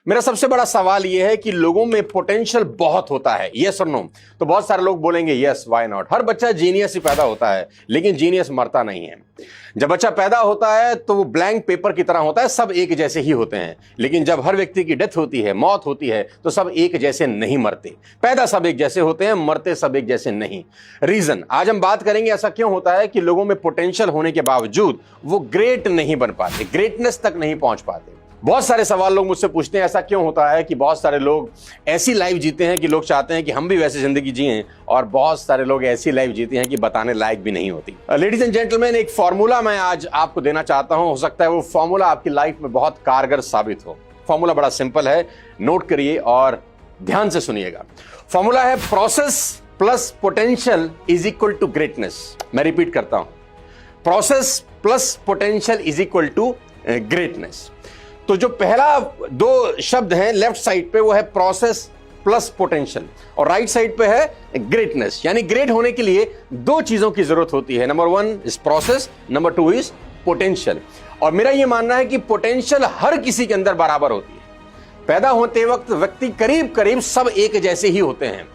मेरा सबसे बड़ा सवाल यह है कि लोगों में पोटेंशियल बहुत होता है, यस और नो। तो बहुत सारे लोग बोलेंगे यस, व्हाई नॉट। हर बच्चा जीनियस ही पैदा होता है, लेकिन जीनियस मरता नहीं है। जब बच्चा पैदा होता है तो वो ब्लैंक पेपर की तरह होता है, सब एक जैसे ही होते हैं। लेकिन जब हर व्यक्ति की डेथ होती है, मौत होती है, तो सब एक जैसे नहीं मरते। पैदा सब एक जैसे होते हैं, मरते सब एक जैसे नहीं। रीजन आज हम बात करेंगे, ऐसा क्यों होता है कि लोगों में पोटेंशियल होने के बावजूद वो ग्रेट नहीं बन पाते, ग्रेटनेस तक नहीं पहुंच पाते। बहुत सारे सवाल लोग मुझसे पूछते हैं, ऐसा क्यों होता है कि बहुत सारे लोग ऐसी लाइफ जीते हैं कि लोग चाहते हैं कि हम भी वैसी जिंदगी जिएं, और बहुत सारे लोग ऐसी लाइफ जीते हैं कि बताने लायक भी नहीं होती। लेडीज एंड जेंटलमैन, एक फॉर्मूला मैं आज आपको देना चाहता हूं। हो सकता है वो फॉर्मूला आपकी लाइफ में बहुत कारगर साबित हो। फॉर्मूला बड़ा सिंपल है, नोट करिए और ध्यान से सुनिएगा। फॉर्मूला है process plus potential is equal to greatness. मैं रिपीट करता हूं, process plus potential is equal to greatness. तो जो पहला दो शब्द हैं लेफ्ट साइड पे, वो है प्रोसेस प्लस पोटेंशियल, और राइट साइड पे है ग्रेटनेस। यानी ग्रेट होने के लिए दो चीजों की जरूरत होती है, number 1 is process, number 2 is potential. और मेरा यह मानना है कि पोटेंशियल हर किसी के अंदर बराबर होती है। पैदा होते वक्त व्यक्ति करीब करीब सब एक जैसे ही होते हैं।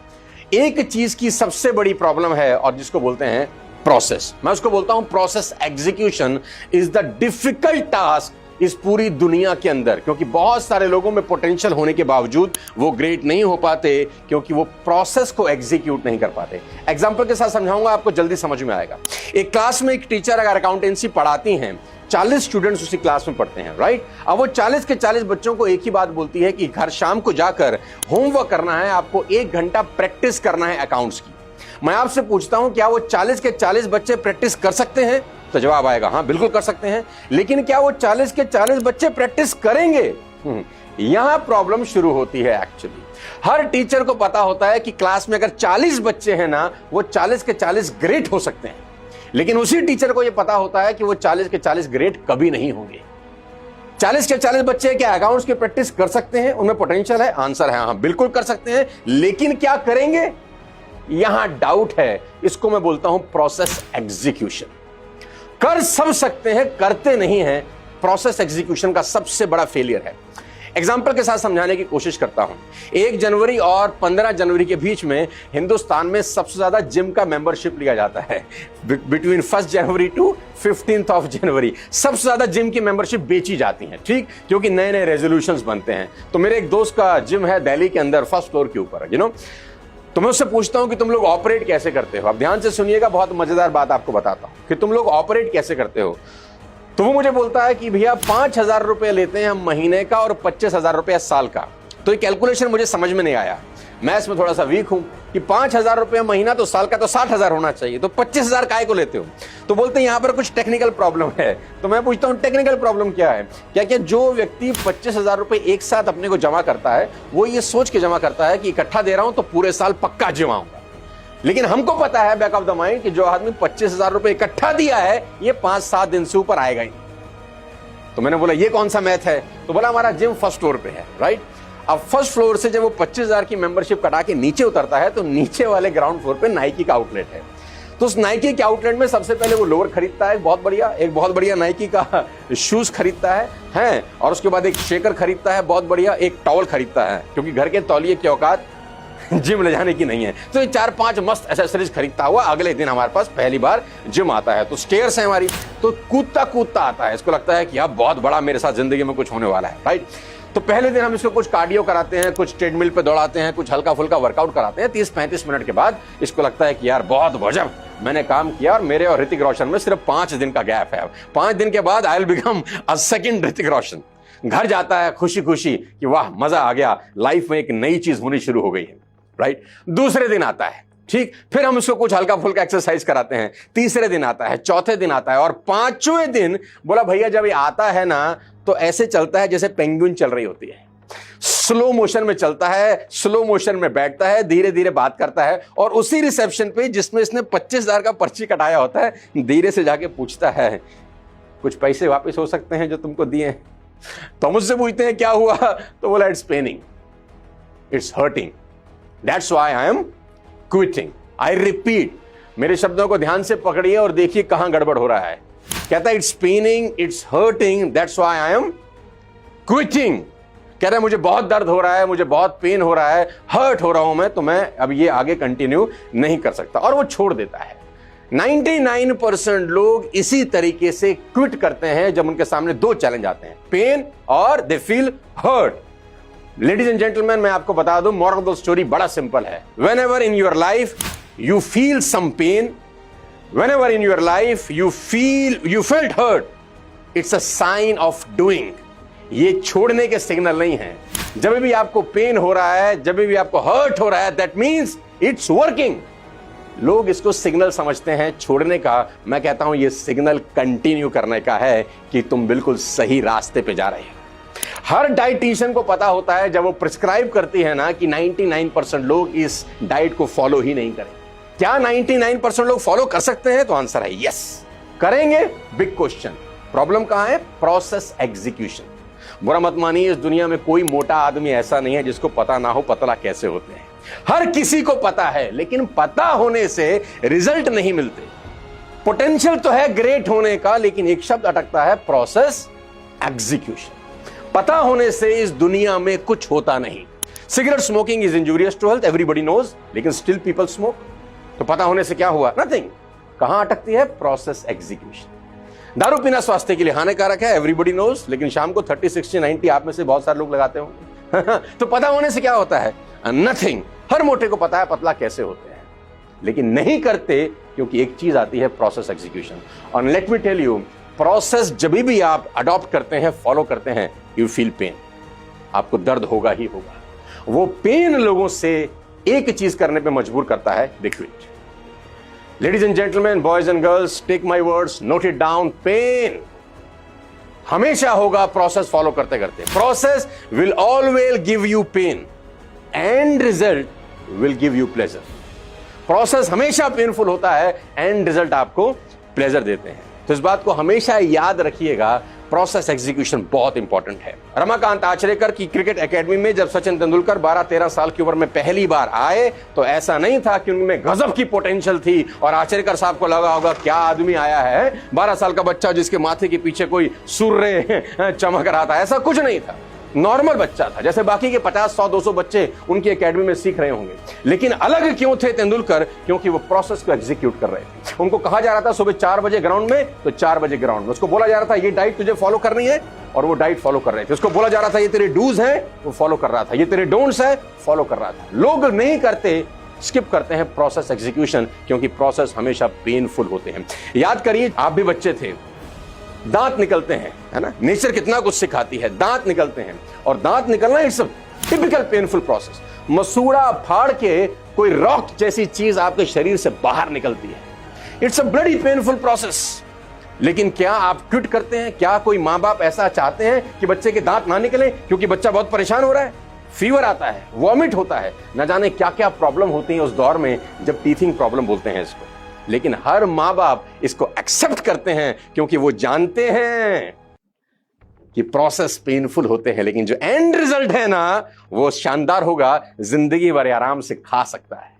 एक चीज की सबसे बड़ी प्रॉब्लम है, और जिसको बोलते हैं प्रोसेस। मैं उसको बोलता हूं process execution is the difficult task इस पूरी दुनिया के अंदर, क्योंकि बहुत सारे लोगों में पोटेंशियल होने के बावजूद वो ग्रेट नहीं हो पाते, क्योंकि वो प्रोसेस को एग्जीक्यूट नहीं कर पाते। एग्जांपल के साथ समझाऊंगा, आपको जल्दी समझ में आएगा। एक क्लास में एक टीचर अगर अकाउंटेंसी पढ़ाती हैं, 40 स्टूडेंट्स उसी क्लास में पढ़ते हैं, राइट। अब वो 40 के 40 बच्चों को एक ही बात बोलती है कि घर शाम को जाकर होमवर्क करना है, आपको 1 घंटा प्रैक्टिस करना है अकाउंट्स की। मैं आपसे पूछता हूं, क्या वो 40 के 40 बच्चे प्रैक्टिस कर सकते हैं? तो जवाब आएगा हाँ, बिल्कुल कर सकते हैं। लेकिन क्या वो 40 के 40 बच्चे प्रैक्टिस करेंगे? यहां प्रॉब्लम शुरू होती है। एक्चुअली हर टीचर को पता होता है कि क्लास में अगर 40 बच्चे हैं ना, वो 40 के 40 ग्रेट हो सकते हैं। लेकिन उसी टीचर को यह पता होता है कि वो 40 के 40 ग्रेट कभी नहीं होंगे। 40 के 40 बच्चे क्या अकाउंट्स की प्रैक्टिस कर सकते हैं? उनमें पोटेंशियल है? आंसर है हाँ, बिल्कुल कर सकते हैं। लेकिन क्या करेंगे, यहां डाउट है। इसको मैं बोलता हूं प्रोसेस एग्जीक्यूशन। कर सब सकते हैं, करते नहीं हैं। प्रोसेस एग्जीक्यूशन का सबसे बड़ा फेलियर है। एग्जाम्पल के साथ समझाने की कोशिश करता हूं। 1 जनवरी और 15 जनवरी के बीच में हिंदुस्तान में सबसे ज्यादा जिम का मेंबरशिप लिया जाता है। Between 1 January to 15 of January सबसे ज्यादा जिम की मेंबरशिप बेची जाती है, ठीक, क्योंकि नए नए रेजोल्यूशंस बनते हैं। तो मेरे एक दोस्त का जिम है दिल्ली के अंदर, 1st फ्लोर के ऊपर, तो मैं उससे पूछता हूं कि तुम लोग ऑपरेट कैसे करते हो। अब ध्यान से सुनिएगा, बहुत मजेदार बात आपको बताता हूं कि तुम लोग ऑपरेट कैसे करते हो। तो वो मुझे बोलता है कि भैया 5,000 रुपए लेते हैं हम महीने का और 25,000 रुपए साल का। तो ये कैलकुलेशन मुझे समझ में नहीं आया। मैं इसमें थोड़ा सा वीक हूं कि 5,000 रुपए महीना तो साल का तो 60,000 होना चाहिए, तो 25,000 काय को लेते हो? तो बोलते हैं यहां पर कुछ टेक्निकल प्रॉब्लम है। तो मैं पूछता हूं टेक्निकल प्रॉब्लम क्या है? क्या जो व्यक्ति 25,000 रुपए एक साथ अपने को जमा करता है, वो ये सोच के जमा करता है कि इकट्ठा दे रहा हूं तो पूरे साल पक्का जमाऊंगा। लेकिन हमको पता है बैक ऑफ द माइंड कि जो आदमी 25,000 रुपए इकट्ठा दिया है, ये 5-7 दिन से ऊपर आएगा ही। तो मैंने बोला ये कौन सा मैथ है? तो बोला हमारा जिम 1st फ्लोर पे है, राइट। अब 1st फ्लोर से जब वो 25,000 की मेंबरशिप कटा के नीचे उतरता है, तो नीचे वाले ग्राउंड फ्लोर पे नाइकी का आउटलेट है। तो उस नाइकी के आउटलेट में सबसे पहले वो लोअर खरीदता है, एक बहुत बढ़िया नाइकी का शूज खरीदता है, और उसके बाद एक शेकर खरीदता है, बहुत बढ़िया एक टॉवल खरीदता है, क्योंकि घर के तौलिए की औकात जिम ले जाने की नहीं है। तो ये 4-5 मस्त एसेसरीज खरीदता हुआ अगले दिन हमारे पास पहली बार जिम आता है। तो स्टेयर्स है हमारी, तो कूदता आता है। इसको लगता है कि अब बहुत बड़ा मेरे साथ जिंदगी में कुछ होने वाला है, राइट। तो पहले दिन हम इसको कुछ कार्डियो कराते हैं, कुछ ट्रेडमिल पे दौड़ाते हैं, कुछ हल्का फुल्का वर्कआउट कराते हैं। 30-35 मिनट के बाद इसको लगता है कि यार बहुत गजब मैंने काम किया, और मेरे और ऋतिक रोशन में सिर्फ 5 दिन का गैप है। 5 दिन के बाद I will become a second Hrithik Roshan. घर जाता है खुशी खुशी कि वाह मजा आ गया, लाइफ में एक नई चीज होनी शुरू हो गई है, राइट। दूसरे दिन आता है, ठीक, फिर हम उसको कुछ हल्का फुल्का एक्सरसाइज कराते हैं। तीसरे दिन आता है, चौथे दिन आता है, और 5वें दिन बोला भैया जब ये आता है ना, तो ऐसे चलता है जैसे पेंगुइन चल रही होती है। स्लो मोशन में चलता है, स्लो मोशन में बैठता है, धीरे धीरे बात करता है, और उसी रिसेप्शन पे जिसमें इसने 25,000 का पर्ची कटाया होता है, धीरे से जाके पूछता है कुछ पैसे वापस हो सकते हैं जो तुमको दिए? तो मुझसे पूछते हैं क्या हुआ? तो बोला it's paining, it's hurting, that's why I am quitting. I repeat, मेरे शब्दों को ध्यान से पकड़िए और देखिए कहां गड़बड़ हो रहा है। कहता है it's paining, it's hurting, that's why I am quitting. कह रहे हैं मुझे बहुत दर्द हो रहा है, मुझे बहुत पेन हो रहा है, हर्ट हो रहा हूं मैं, तो मैं अब ये आगे कंटिन्यू नहीं कर सकता, और वो छोड़ देता है। 99% लोग इसी तरीके से क्विट करते हैं जब उनके सामने दो चैलेंज आते हैं, पेन और they feel hurt. Ladies and gentleman, मैं आपको बता दूं, मोरल ऑफ द स्टोरी बड़ा सिंपल है। Whenever in your life you feel some pain, whenever in your life you felt hurt, it's a sign of doing. ये छोड़ने के signal नहीं है। जब भी आपको पेन हो रहा है, जब भी आपको हर्ट हो रहा है, दैट मींस इट्स वर्किंग। लोग इसको सिग्नल समझते हैं छोड़ने का। मैं कहता हूं ये सिग्नल कंटिन्यू करने का है कि तुम बिल्कुल सही रास्ते पे जा रहे हो। हर डाइटिशियन को पता होता है जब वो प्रिस्क्राइब करती है ना कि 99% लोग इस डाइट को फॉलो ही नहीं करें। क्या 99% लोग फॉलो कर सकते हैं? तो आंसर है यस, करेंगे। बिग क्वेश्चन, प्रॉब्लम कहां है? Process execution. बुरा मत मानिए, इस दुनिया में कोई मोटा आदमी ऐसा नहीं है जिसको पता ना हो पतला कैसे होते हैं। हर किसी को पता है, लेकिन पता होने से रिजल्ट नहीं मिलते। पोटेंशियल तो है ग्रेट होने का, लेकिन एक शब्द अटकता है, प्रोसेस एग्जीक्यूशन। पता होने से इस दुनिया में कुछ होता नहीं। Cigarette smoking is injurious to health, everybody knows, लेकिन स्टिल पीपल स्मोक। तो पता होने से क्या हुआ? नथिंग। कहां अटकती है? Process execution. दारू पीना स्वास्थ्य के लिए हानिकारक है, एवरीबडी नोज, लेकिन शाम को 30, 60, 90 आप में से बहुत सारे लोग लगाते होंगे। तो पता होने से क्या होता है? नथिंग। हर मोटे को पता है पतला कैसे होते हैं, लेकिन नहीं करते, क्योंकि एक चीज आती है प्रोसेस एग्जीक्यूशन। और let me tell you, process जब भी आप अडॉप्ट करते हैं, फॉलो करते हैं, यू फील पेन। आपको दर्द होगा ही होगा। वो पेन लोगों से एक चीज करने पे मजबूर करता है, दे quit. Ladies and gentlemen, boys and girls, take my words, note it down. Pain हमेशा होगा प्रोसेस फॉलो करते करते। Process will always give you pain. End result will give you pleasure. Process हमेशा पेनफुल होता है, एंड रिजल्ट आपको pleasure देते हैं। तो इस बात को हमेशा याद रखिएगा, प्रोसेस एग्जीक्यूशन बहुत इंपॉर्टेंट है। रमाकांत आचरेकर की क्रिकेट एकेडमी में जब सचिन तेंदुलकर 12-13 साल की उम्र में पहली बार आए, तो ऐसा नहीं था कि उनमें गजब की पोटेंशियल थी और आचरेकर साहब को लगा होगा क्या आदमी आया है, 12 साल का बच्चा जिसके माथे के पीछे कोई सूर्य चमक रहा था। ऐसा कुछ नहीं था, नॉर्मल बच्चा था, जैसे बाकी के 50, 100, 200 बच्चे उनकी एकेडमी में सीख रहे होंगे। लेकिन अलग क्यों थे तेंदुलकर? क्योंकि वो प्रोसेस को एग्जीक्यूट कर रहे थे। उनको कहा जा रहा था सुबह 4 बजे ग्राउंड में, तो 4 बजे ग्राउंड में। उसको बोला जा रहा था ये डाइट तुझे फॉलो करनी है, और वो डाइट फॉलो कर रहे थे। उसको बोला जा रहा था ये तेरे डूज है, वो फॉलो कर रहा था, ये तेरे डोंट्स है, फॉलो कर रहा था। लोग नहीं करते, स्किप करते हैं प्रोसेस एग्जीक्यूशन, क्योंकि प्रोसेस हमेशा पेनफुल होते हैं। याद करिए, आप भी बच्चे थे, दांत निकलते हैं, है ना? नेचर कितना कुछ सिखाती है। दांत निकलते हैं, और दांत निकलना इट्स टिपिकल पेनफुल प्रोसेस। मसूड़ा फाड़ के कोई रॉक जैसी चीज आपके शरीर से बाहर निकलती है, it's a bloody painful process. लेकिन क्या आप क्विट करते हैं? क्या कोई माँ बाप ऐसा चाहते हैं कि बच्चे के दांत ना निकले क्योंकि बच्चा बहुत परेशान हो रहा है? फीवर आता है, वॉमिट होता है, न जाने क्या क्या प्रॉब्लम होती है उस दौर में जब टीथिंग प्रॉब्लम बोलते हैं इसको। लेकिन हर माँ बाप इसको एक्सेप्ट करते हैं, क्योंकि वो जानते हैं कि प्रोसेस पेनफुल होते हैं, लेकिन जो एंड रिजल्ट है ना, वो शानदार होगा, जिंदगी भर आराम से खा सकता है।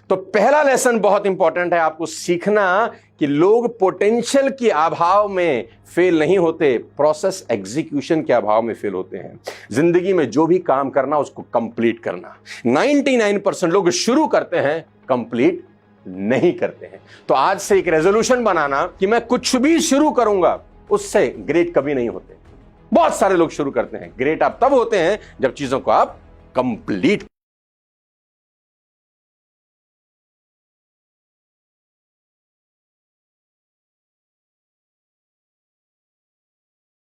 तो पहला लेसन बहुत इंपॉर्टेंट है आपको सीखना कि लोग पोटेंशियल के अभाव में फेल नहीं होते, प्रोसेस एग्जीक्यूशन के अभाव में फेल होते हैं। जिंदगी में जो भी काम करना उसको कंप्लीट करना। 99% लोग शुरू करते हैं, कंप्लीट नहीं करते हैं। तो आज से एक रेजोल्यूशन बनाना कि मैं कुछ भी शुरू करूंगा, उससे ग्रेट कभी नहीं होते। बहुत सारे लोग शुरू करते हैं, ग्रेट आप तब होते हैं जब चीजों को आप कंप्लीट